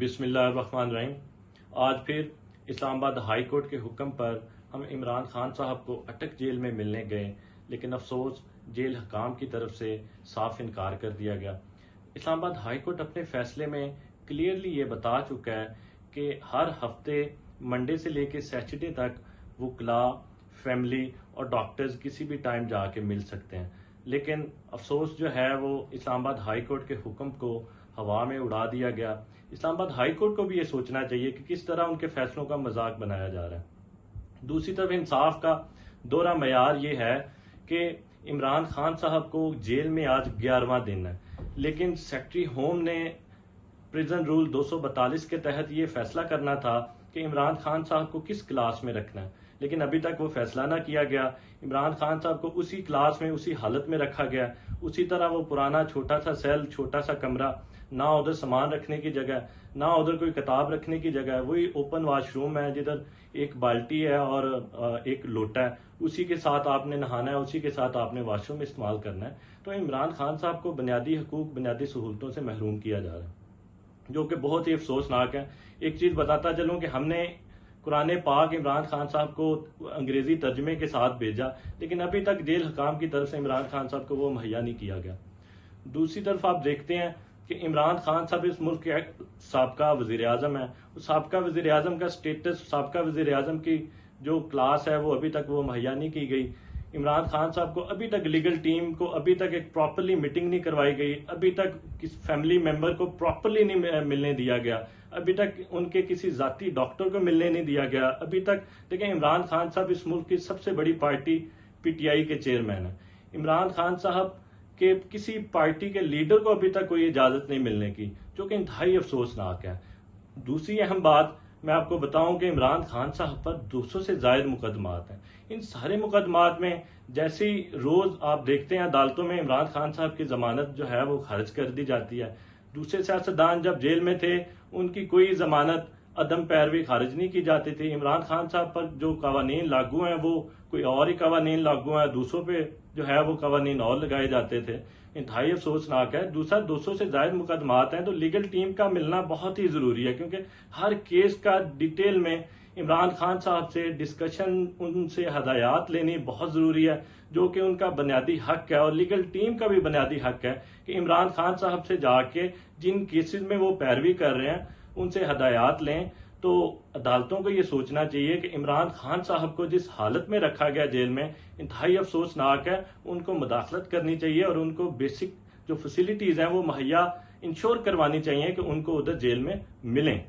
بسم اللہ الرحمن الرحیم۔ آج پھر اسلام آباد ہائی کورٹ کے حکم پر ہم عمران خان صاحب کو اٹک جیل میں ملنے گئے، لیکن افسوس جیل حکام کی طرف سے صاف انکار کر دیا گیا۔ اسلام آباد ہائی کورٹ اپنے فیصلے میں کلیئرلی یہ بتا چکا ہے کہ ہر ہفتے منڈے سے لے کے سیٹرڈے تک وکلاء، فیملی اور ڈاکٹرز کسی بھی ٹائم جا کے مل سکتے ہیں، لیکن افسوس جو ہے وہ اسلام آباد ہائی کورٹ کے حکم کو ہوا میں اڑا دیا گیا۔ اسلام آباد ہائی کورٹ کو بھی یہ سوچنا چاہیے کہ کس طرح ان کے فیصلوں کا مذاق بنایا جا رہا ہے۔ دوسری طرف انصاف کا دوہرا معیار یہ ہے کہ عمران خان صاحب کو جیل میں آج 11واں دن ہے، لیکن سیکرٹری ہوم نے پریزن رول 242 کے تحت یہ فیصلہ کرنا تھا کہ عمران خان صاحب کو کس کلاس میں رکھنا ہے، لیکن ابھی تک وہ فیصلہ نہ کیا گیا۔ عمران خان صاحب کو اسی کلاس میں اسی حالت میں رکھا گیا، اسی طرح وہ پرانا چھوٹا سا سیل، چھوٹا سا کمرہ، نہ ادھر سامان رکھنے کی جگہ، نہ ادھر کوئی کتاب رکھنے کی جگہ ہے، وہی اوپن واش روم ہے جدھر ایک بالٹی ہے اور ایک لوٹا ہے، اسی کے ساتھ آپ نے نہانا ہے، اسی کے ساتھ آپ نے واش روم استعمال کرنا ہے۔ تو عمران خان صاحب کو بنیادی حقوق، بنیادی سہولتوں سے محروم کیا جا رہا ہے، جو کہ بہت ہی افسوسناک ہے۔ ایک چیز بتاتا چلوں کہ ہم نے قرآن پاک عمران خان صاحب کو انگریزی ترجمے کے ساتھ بھیجا، لیکن ابھی تک جیل حکام کی طرف سے عمران خان صاحب کو وہ مہیا نہیں کیا گیا۔ دوسری طرف آپ دیکھتے ہیں کہ عمران خان صاحب اس ملک کے سابقہ وزیر اعظم ہیں، سابقہ وزیر اعظم کا سٹیٹس، سابقہ وزیر اعظم کی جو کلاس ہے وہ ابھی تک وہ مہیا نہیں کی گئی۔ عمران خان صاحب کو ابھی تک لیگل ٹیم کو ابھی تک ایک پراپرلی میٹنگ نہیں کروائی گئی، ابھی تک کسی فیملی ممبر کو پراپرلی نہیں ملنے دیا گیا، ابھی تک ان کے کسی ذاتی ڈاکٹر کو ملنے نہیں دیا گیا۔ ابھی تک دیکھیں، عمران خان صاحب اس ملک کی سب سے بڑی پارٹی پی ٹی آئی کے چیئرمین ہیں۔ عمران خان صاحب کہ کسی پارٹی کے لیڈر کو ابھی تک کوئی اجازت نہیں ملنے کی، جو کہ انتہائی افسوسناک ہے۔ دوسری اہم بات میں آپ کو بتاؤں کہ عمران خان صاحب پر 200 سے زائد مقدمات ہیں۔ ان سارے مقدمات میں جیسے ہی روز آپ دیکھتے ہیں عدالتوں میں عمران خان صاحب کی ضمانت جو ہے وہ خارج کر دی جاتی ہے۔ دوسرے سیاستدان جب جیل میں تھے ان کی کوئی ضمانت عدم پیروی خارج نہیں کی جاتی تھی۔ عمران خان صاحب پر جو قوانین لاگو ہیں وہ کوئی اور ہی قوانین لاگو ہیں، دوسروں پہ جو ہے وہ قوانین اور لگائے جاتے تھے۔ انتہائی افسوسناک ہے۔ دوسرا، 200 سے زائد مقدمات ہیں تو لیگل ٹیم کا ملنا بہت ہی ضروری ہے، کیونکہ ہر کیس کا ڈیٹیل میں عمران خان صاحب سے ڈسکشن، ان سے ہدایات لینی بہت ضروری ہے، جو کہ ان کا بنیادی حق ہے، اور لیگل ٹیم کا بھی بنیادی حق ہے کہ عمران خان صاحب سے جا کے جن کیسز میں وہ پیروی کر رہے ہیں ان سے ہدایات لیں۔ تو عدالتوں کو یہ سوچنا چاہیے کہ عمران خان صاحب کو جس حالت میں رکھا گیا جیل میں انتہائی افسوسناک ہے، ان کو مداخلت کرنی چاہیے اور ان کو بیسک جو فیسلٹیز ہیں وہ مہیا انشور کروانی چاہیے کہ ان کو ادھر جیل میں ملیں۔